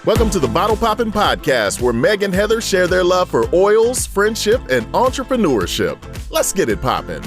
Welcome to the Bottle Poppin' Podcast, where Meg and Heather share their love for oils, friendship, and entrepreneurship. Let's get it poppin'.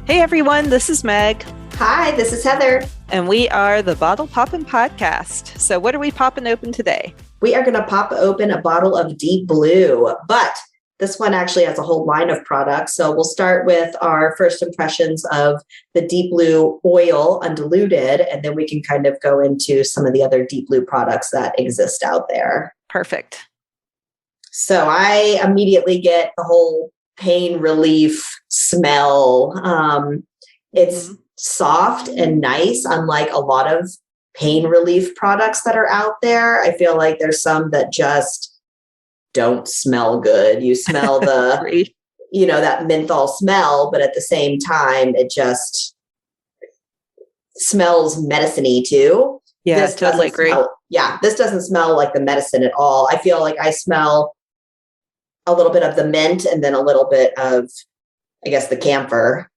Hey everyone, this is Meg. Hi, this is Heather. And we are the Bottle Poppin' Podcast. So what are we popping open today? We are going to pop open a bottle of Deep Blue, but this one actually has a whole line of products. So we'll start with our first impressions of the Deep Blue oil undiluted, and then we can kind of go into some of the other Deep Blue products that exist out there. Perfect. So I immediately get the whole pain relief smell. It's soft and nice, unlike a lot of pain relief products that are out there. I feel like there's some that just don't smell good. You smell the, that menthol smell, but at the same time, it just smells medicine-y too. Yeah, totally agree. This doesn't smell like the medicine at all. I feel like I smell a little bit of the mint and then a little bit of, I guess, the camphor.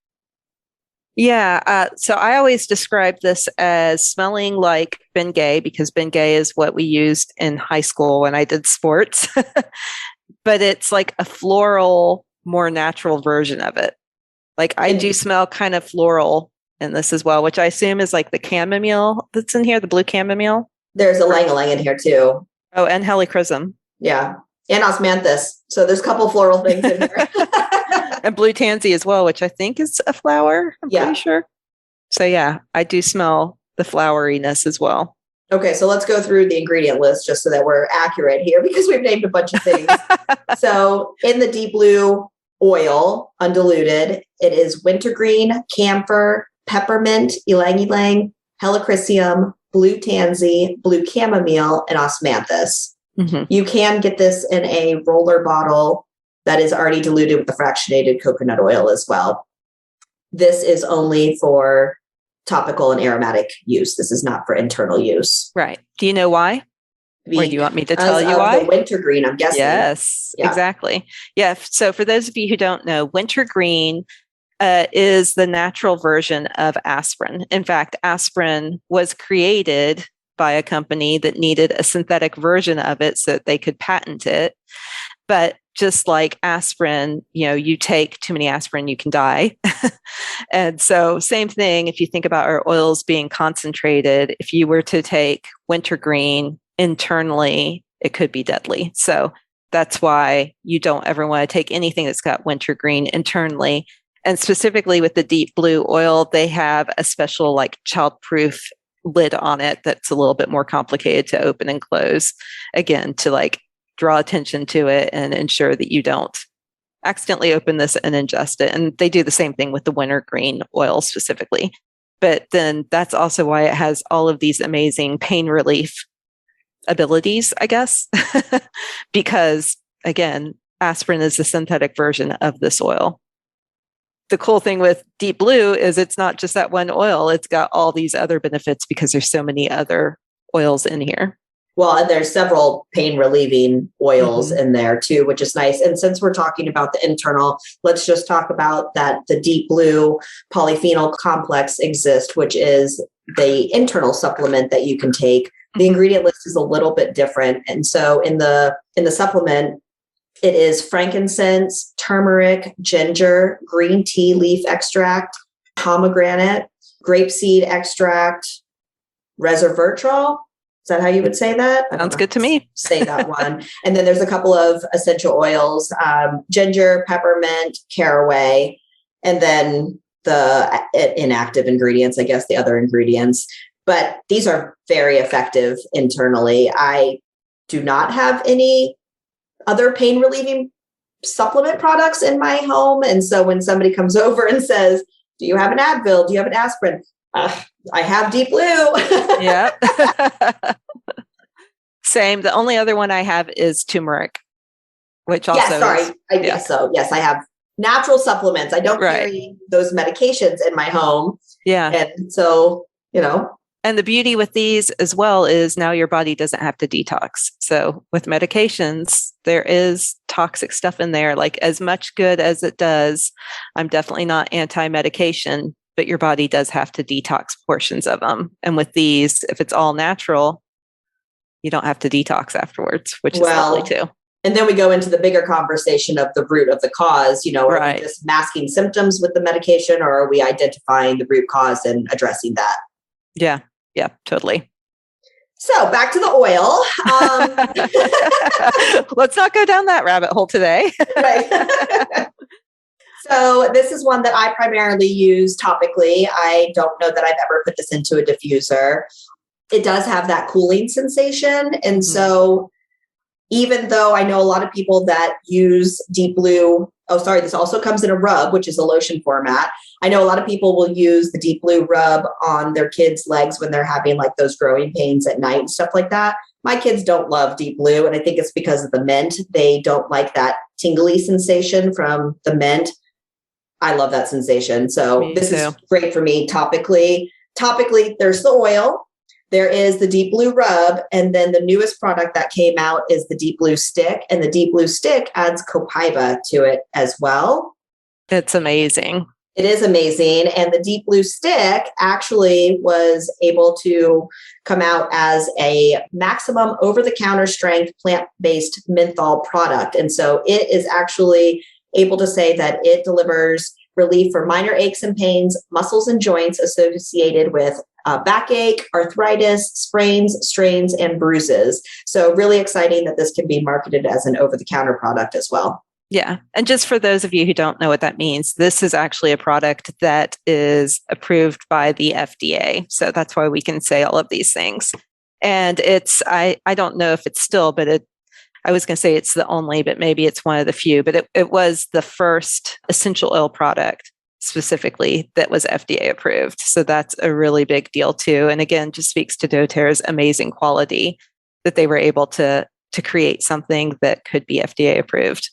Yeah. So I always describe this as smelling like Bengay, because Bengay is what we used in high school when I did sports. But it's like a floral, more natural version of it. Like I do smell kind of floral in this as well, which I assume is like the chamomile that's in here, the blue chamomile. There's a ylang-ylang in here too. Oh, and helichrysum. Yeah. And osmanthus. So there's a couple floral things in here. And blue tansy as well, which I think is a flower. I'm pretty sure. So yeah, I do smell the floweriness as well. Okay, so let's go through the ingredient list just so that we're accurate here, because we've named a bunch of things. So in the Deep Blue oil, undiluted, it is wintergreen, camphor, peppermint, ylang-ylang, helichrysum, blue tansy, blue chamomile, and osmanthus. Mm-hmm. You can get this in a roller bottle that is already diluted with the fractionated coconut oil as well. This is only for topical and aromatic use. This is not for internal use. Right. Do you know why? Or do you want me to tell you why? The wintergreen, I'm guessing. Yes, exactly. Yeah. So for those of you who don't know, wintergreen is the natural version of aspirin. In fact, aspirin was created by a company that needed a synthetic version of it so that they could patent it. But just like aspirin, you take too many aspirin, you can die. And so same thing, if you think about our oils being concentrated, if you were to take wintergreen internally, it could be deadly. So that's why you don't ever want to take anything that's got wintergreen internally. And specifically with the Deep Blue oil, they have a special like childproof lid on it that's a little bit more complicated to open and close, again, to like draw attention to it and ensure that you don't accidentally open this and ingest it. And they do the same thing with the wintergreen oil specifically. But then that's also why it has all of these amazing pain relief abilities, I guess, because again, aspirin is the synthetic version of this oil. The cool thing with Deep Blue is it's not just that one oil. It's got all these other benefits because there's so many other oils in here. Well, and there's several pain relieving oils in there too, which is nice. And since we're talking about the internal, let's just talk about that the Deep Blue Polyphenol Complex exists, which is the internal supplement that you can take. The ingredient list is a little bit different. And so in the supplement, it is frankincense, turmeric, ginger, green tea leaf extract, pomegranate, grapeseed extract, resveratrol. Is that how you would say that? Sounds good to me. Say that one. And then there's a couple of essential oils, ginger, peppermint, caraway, and then the inactive ingredients, I guess, the other ingredients. But these are very effective internally. I do not have any other pain relieving supplement products in my home. And so when somebody comes over and says, do you have an Advil? Do you have an aspirin? I have Deep Blue. Yeah. Same. The only other one I have is turmeric, which also I guess so. Yes, I have natural supplements. I don't carry those medications in my home. Yeah. And so, And the beauty with these as well is now your body doesn't have to detox. So with medications, there is toxic stuff in there. Like as much good as it does, I'm definitely not anti-medication, but your body does have to detox portions of them. And with these, if it's all natural, you don't have to detox afterwards, which is lovely too. And then we go into the bigger conversation of the root of the cause. Are we just masking symptoms with the medication, or are we identifying the root cause and addressing that? Yeah, totally. So back to the oil. Let's not go down that rabbit hole today. Right. So this is one that I primarily use topically. I don't know that I've ever put this into a diffuser. It does have that cooling sensation. And so even though I know a lot of people that use Deep Blue, this also comes in a rub, which is a lotion format. I know a lot of people will use the Deep Blue rub on their kids' legs when they're having like those growing pains at night and stuff like that. My kids don't love Deep Blue, and I think it's because of the mint. They don't like that tingly sensation from the mint. I love that sensation. So this is great for me topically. Topically, there's the oil. There is the Deep Blue rub, and then the newest product that came out is the Deep Blue stick, and the Deep Blue stick adds copaiba to it as well. It's amazing. It is amazing. And the Deep Blue stick actually was able to come out as a maximum over-the-counter strength plant-based menthol product. And so it is actually able to say that it delivers relief for minor aches and pains, muscles and joints associated with backache, arthritis, sprains, strains, and bruises. So really exciting that this can be marketed as an over-the-counter product as well. Yeah. And just for those of you who don't know what that means, this is actually a product that is approved by the FDA. So that's why we can say all of these things. And it's, I don't know if it's still, but I was going to say it's the only, but maybe it's one of the few, but it was the first essential oil product specifically that was FDA approved. So that's a really big deal too. And again, just speaks to doTERRA's amazing quality that they were able to create something that could be FDA approved.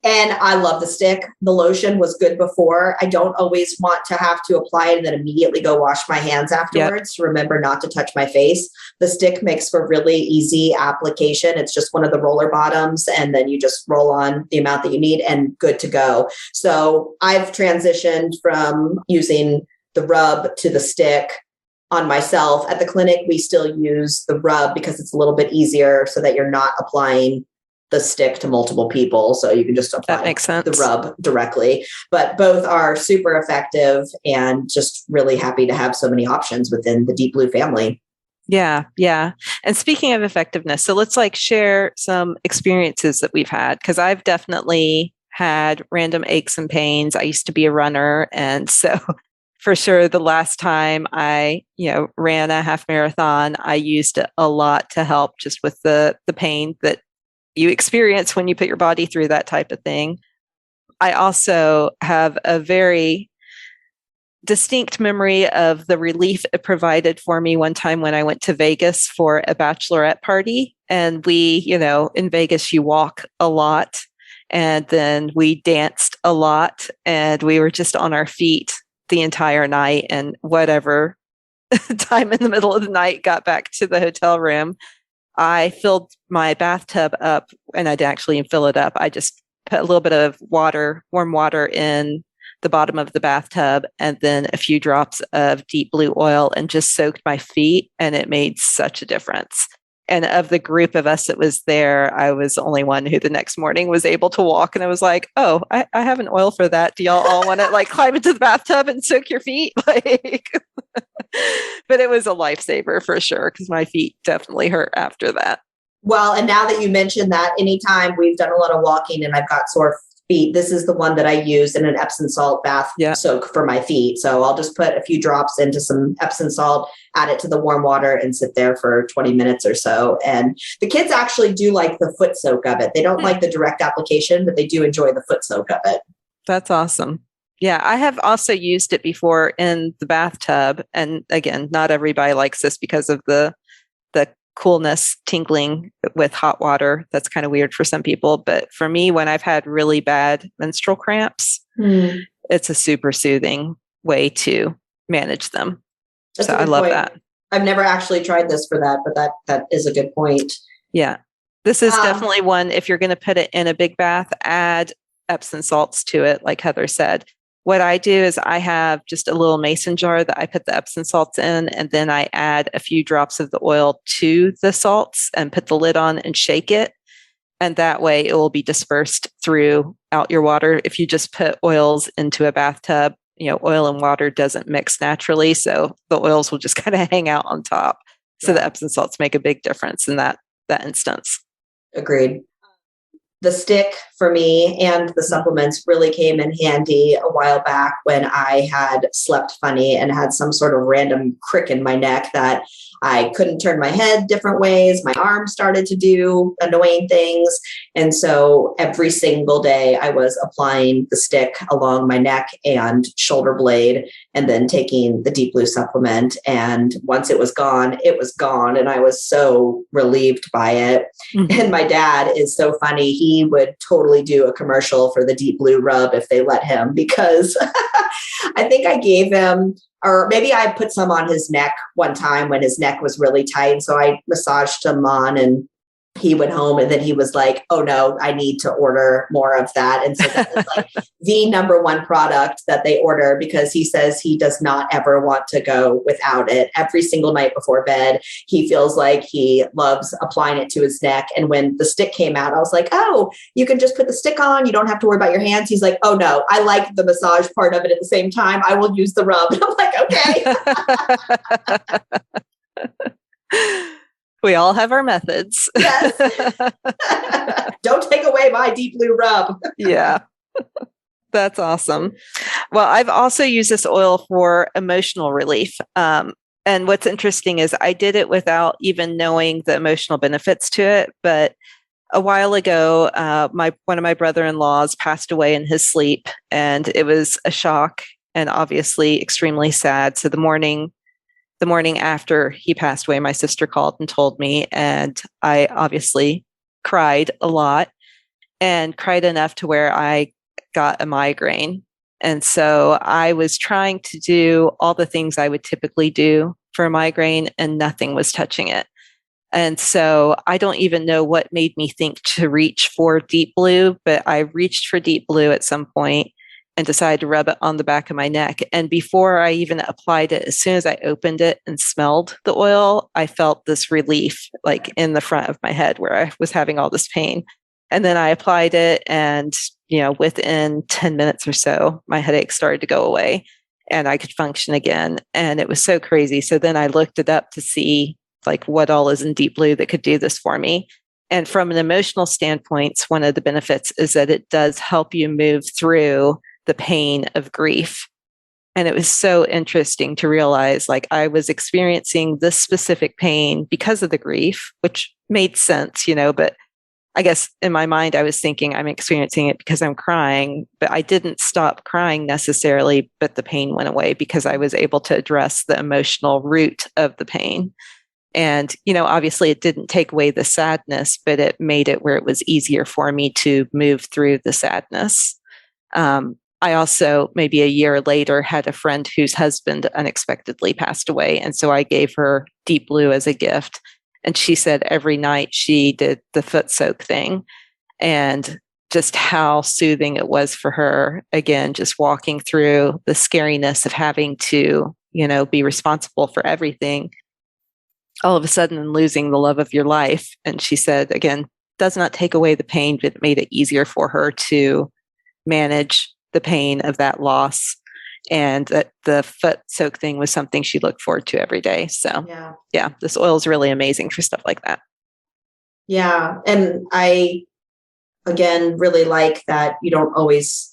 And I love the stick. The lotion was good before. I don't always want to have to apply it and then immediately go wash my hands afterwards to remember not to touch my face. The stick makes for really easy application. It's just one of the roller bottoms, and then you just roll on the amount that you need and good to go. So I've transitioned from using the rub to the stick on myself. At the clinic, we still use the rub because it's a little bit easier so that you're not applying the stick to multiple people. So you can just apply the rub directly. But both are super effective, and just really happy to have so many options within the Deep Blue family. Yeah. Yeah. And speaking of effectiveness, so let's share some experiences that we've had, because I've definitely had random aches and pains. I used to be a runner. And so for sure, the last time I, ran a half marathon, I used it a lot to help just with the pain that you experience when you put your body through that type of thing. I also have a very distinct memory of the relief it provided for me one time when I went to Vegas for a bachelorette party. And we, in Vegas, you walk a lot, and then we danced a lot, and we were just on our feet the entire night. And whatever time in the middle of the night got back to the hotel room, I filled my bathtub up, and I didn't actually fill it up. I just put a little bit of water, warm water, in the bottom of the bathtub, and then a few drops of Deep Blue oil, and just soaked my feet. And it made such a difference. And of the group of us that was there, I was the only one who the next morning was able to walk. And I was like, oh, I have an oil for that. Do y'all all want to climb into the bathtub and soak your feet? But it was a lifesaver for sure, because my feet definitely hurt after that. Well, and now that you mentioned that, anytime we've done a lot of walking and I've got sore feet, this is the one that I use in an Epsom salt bath soak for my feet. So I'll just put a few drops into some Epsom salt, add it to the warm water, and sit there for 20 minutes or so. And the kids actually do like the foot soak of it. They don't like the direct application, but they do enjoy the foot soak of it. That's awesome. Yeah, I have also used it before in the bathtub. And again, not everybody likes this because of the coolness tingling with hot water. That's kind of weird for some people. But for me, when I've had really bad menstrual cramps, it's a super soothing way to manage them. So I love that. I've never actually tried this for that, but that is a good point. Yeah. This is definitely one, if you're going to put it in a big bath, add Epsom salts to it, like Heather said. What I do is I have just a little mason jar that I put the Epsom salts in, and then I add a few drops of the oil to the salts and put the lid on and shake it. And that way it will be dispersed throughout your water. If you just put oils into a bathtub, oil and water doesn't mix naturally. So the oils will just kind of hang out on top. So the Epsom salts make a big difference in that instance. Agreed. The stick for me and the supplements really came in handy a while back when I had slept funny and had some sort of random crick in my neck that I couldn't turn my head different ways. My arms started to do annoying things. And so every single day I was applying the stick along my neck and shoulder blade and then taking the Deep Blue supplement. And once it was gone, it was gone. And I was so relieved by it. Mm-hmm. And my dad is so funny. He would totally do a commercial for the Deep Blue rub if they let him, because I think I gave him, or maybe I put some on his neck one time when his neck was really tight. So I massaged him on, and he went home, and then he was like, oh no, I need to order more of that. And so that was like the number one product that they order, because he says he does not ever want to go without it. Every single night before bed, he feels like he loves applying it to his neck. And when the stick came out, I was like, oh, you can just put the stick on. You don't have to worry about your hands. He's like, oh no, I like the massage part of it at the same time. I will use the rub. And I'm like, okay. We all have our methods. Yes. Don't take away my Deep Blue rub. Yeah. That's awesome. Well, I've also used this oil for emotional relief. And what's interesting is I did it without even knowing the emotional benefits to it. But a while ago, one of my brother-in-laws passed away in his sleep, and it was a shock and obviously extremely sad. So the morning after he passed away, my sister called and told me, and I obviously cried a lot, and cried enough to where I got a migraine. And so I was trying to do all the things I would typically do for a migraine, and nothing was touching it. And so I don't even know what made me think to reach for Deep Blue, but I reached for Deep Blue at some point and decided to rub it on the back of my neck. And before I even applied it, as soon as I opened it and smelled the oil, I felt this relief like in the front of my head where I was having all this pain. And then I applied it, and, within 10 minutes or so, my headache started to go away and I could function again. And it was so crazy. So then I looked it up to see like what all is in Deep Blue that could do this for me. And from an emotional standpoint, one of the benefits is that it does help you move through the pain of grief. And it was so interesting to realize like I was experiencing this specific pain because of the grief, which made sense, but I guess in my mind, I was thinking I'm experiencing it because I'm crying, but I didn't stop crying necessarily, but the pain went away because I was able to address the emotional root of the pain. And, obviously it didn't take away the sadness, but it made it where it was easier for me to move through the sadness. I also, maybe a year later, had a friend whose husband unexpectedly passed away. And so I gave her Deep Blue as a gift. And she said every night she did the foot soak thing, and just how soothing it was for her. Again, just walking through the scariness of having to, be responsible for everything. All of a sudden losing the love of your life. And she said, again, does not take away the pain, but it made it easier for her to manage the pain of that loss. And that the foot soak thing was something she looked forward to every day. So yeah, this oil is really amazing for stuff like that. Yeah. And I, again, really like that you don't always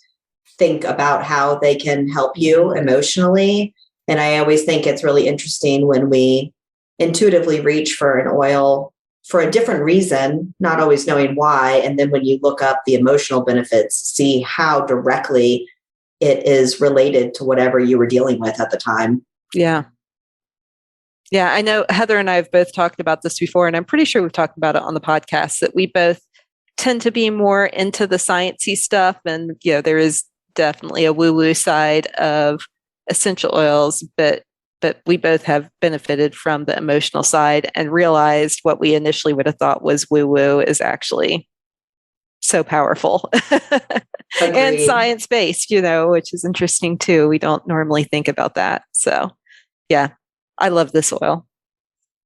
think about how they can help you emotionally. And I always think it's really interesting when we intuitively reach for an oil for a different reason, not always knowing why. And then when you look up the emotional benefits, see how directly it is related to whatever you were dealing with at the time. Yeah. Yeah. I know Heather and I have both talked about this before, and I'm pretty sure we've talked about it on the podcast, that we both tend to be more into the sciencey stuff. And, there is definitely a woo-woo side of essential oils, but we both have benefited from the emotional side and realized what we initially would have thought was woo-woo is actually so powerful and Agreed. science-based, which is interesting too. We don't normally think about that. So yeah, I love this oil.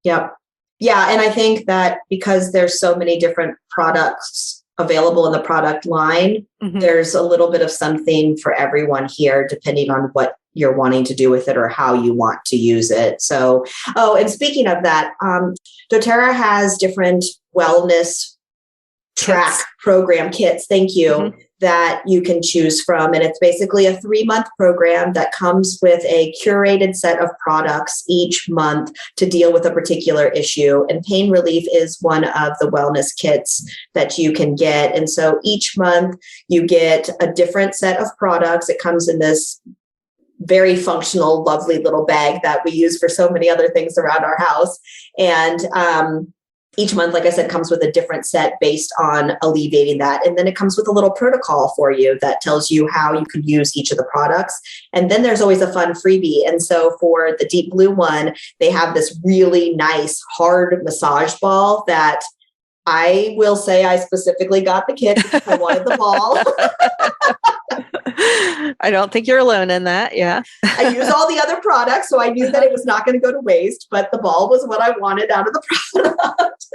Yep. Yeah. And I think that because there's so many different products available in the product line, there's a little bit of something for everyone here, depending on what you're wanting to do with it or how you want to use it. So, and speaking of that, doTERRA has different wellness track program kits. Thank you. That you can choose from. And it's basically a 3-month program that comes with a curated set of products each month to deal with a particular issue. And pain relief is one of the wellness kits that you can get. And so each month you get a different set of products. It comes in this very functional, lovely little bag that we use for so many other things around our house. And each month, like I said, comes with a different set based on alleviating that. And then it comes with a little protocol for you that tells you how you can use each of the products. And then there's always a fun freebie. And so for the Deep Blue one, they have this really nice hard massage ball that I will say I specifically got the kit because I wanted the ball. I don't think you're alone in that. Yeah. I use all the other products, so I knew that it was not going to go to waste, but the ball was what I wanted out of the product.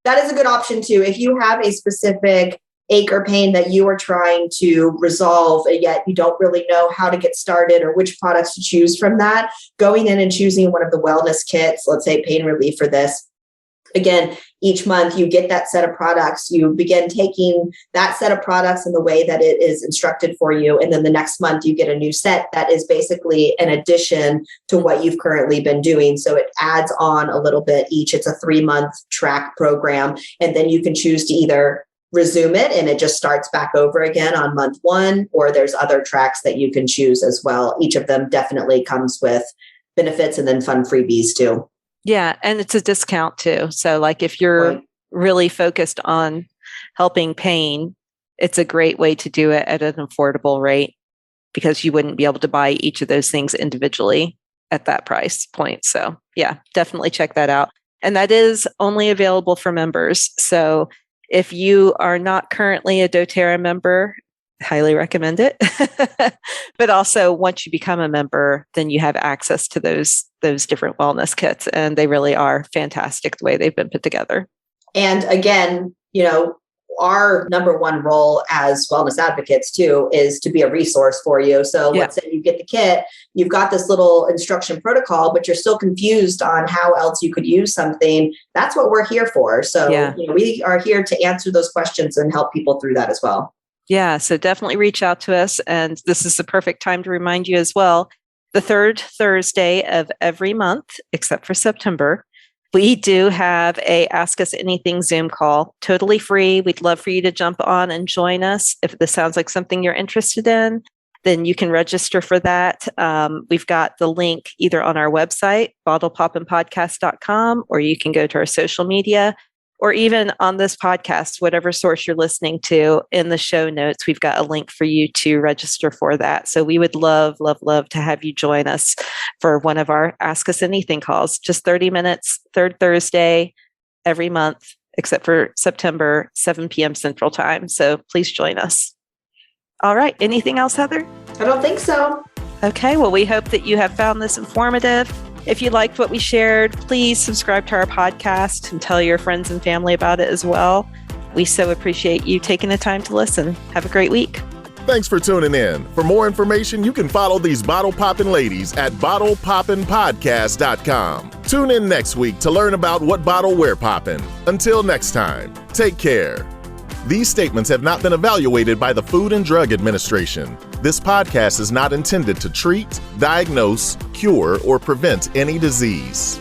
That is a good option too. If you have a specific ache or pain that you are trying to resolve, and yet you don't really know how to get started or which products to choose from that, going in and choosing one of the wellness kits, let's say pain relief for this. Again, each month you get that set of products, you begin taking that set of products in the way that it is instructed for you. And then the next month you get a new set that is basically an addition to what you've currently been doing. So it adds on a little bit each. It's a 3-month track program. And then you can choose to either resume it and it just starts back over again on month 1, or there's other tracks that you can choose as well. Each of them definitely comes with benefits and then fun freebies too. Yeah. And it's a discount too. So like if you're really focused on helping pain, it's a great way to do it at an affordable rate because you wouldn't be able to buy each of those things individually at that price point. So yeah, definitely check that out. And that is only available for members. So if you are not currently a doTERRA member, highly recommend it. But also once you become a member, then you have access to those different wellness kits. And they really are fantastic the way they've been put together. And again, our number one role as wellness advocates too is to be a resource for you. So let's say you get the kit, you've got this little instruction protocol, but you're still confused on how else you could use something. That's what we're here for. So we are here to answer those questions and help people through that as well. Yeah, so definitely reach out to us. And this is the perfect time to remind you as well, the third Thursday of every month, except for September, we do have a Ask Us Anything Zoom call, totally free. We'd love for you to jump on and join us. If this sounds like something you're interested in, then you can register for that. We've got the link either on our website, bottlepoppinpodcast.com, or you can go to our social media, or even on this podcast, whatever source you're listening to, in the show notes, we've got a link for you to register for that. So we would love, love, love to have you join us for one of our Ask Us Anything calls. Just 30 minutes, third Thursday every month, except for September, 7 p.m. Central Time. So please join us. All right. Anything else, Heather? I don't think so. Okay. Well, we hope that you have found this informative. If you liked what we shared, please subscribe to our podcast and tell your friends and family about it as well. We so appreciate you taking the time to listen. Have a great week. Thanks for tuning in. For more information, you can follow these bottle poppin' ladies at bottlepoppinpodcast.com. Tune in next week to learn about what bottle we're poppin'. Until next time, take care. These statements have not been evaluated by the Food and Drug Administration. This podcast is not intended to treat, diagnose, cure, or prevent any disease.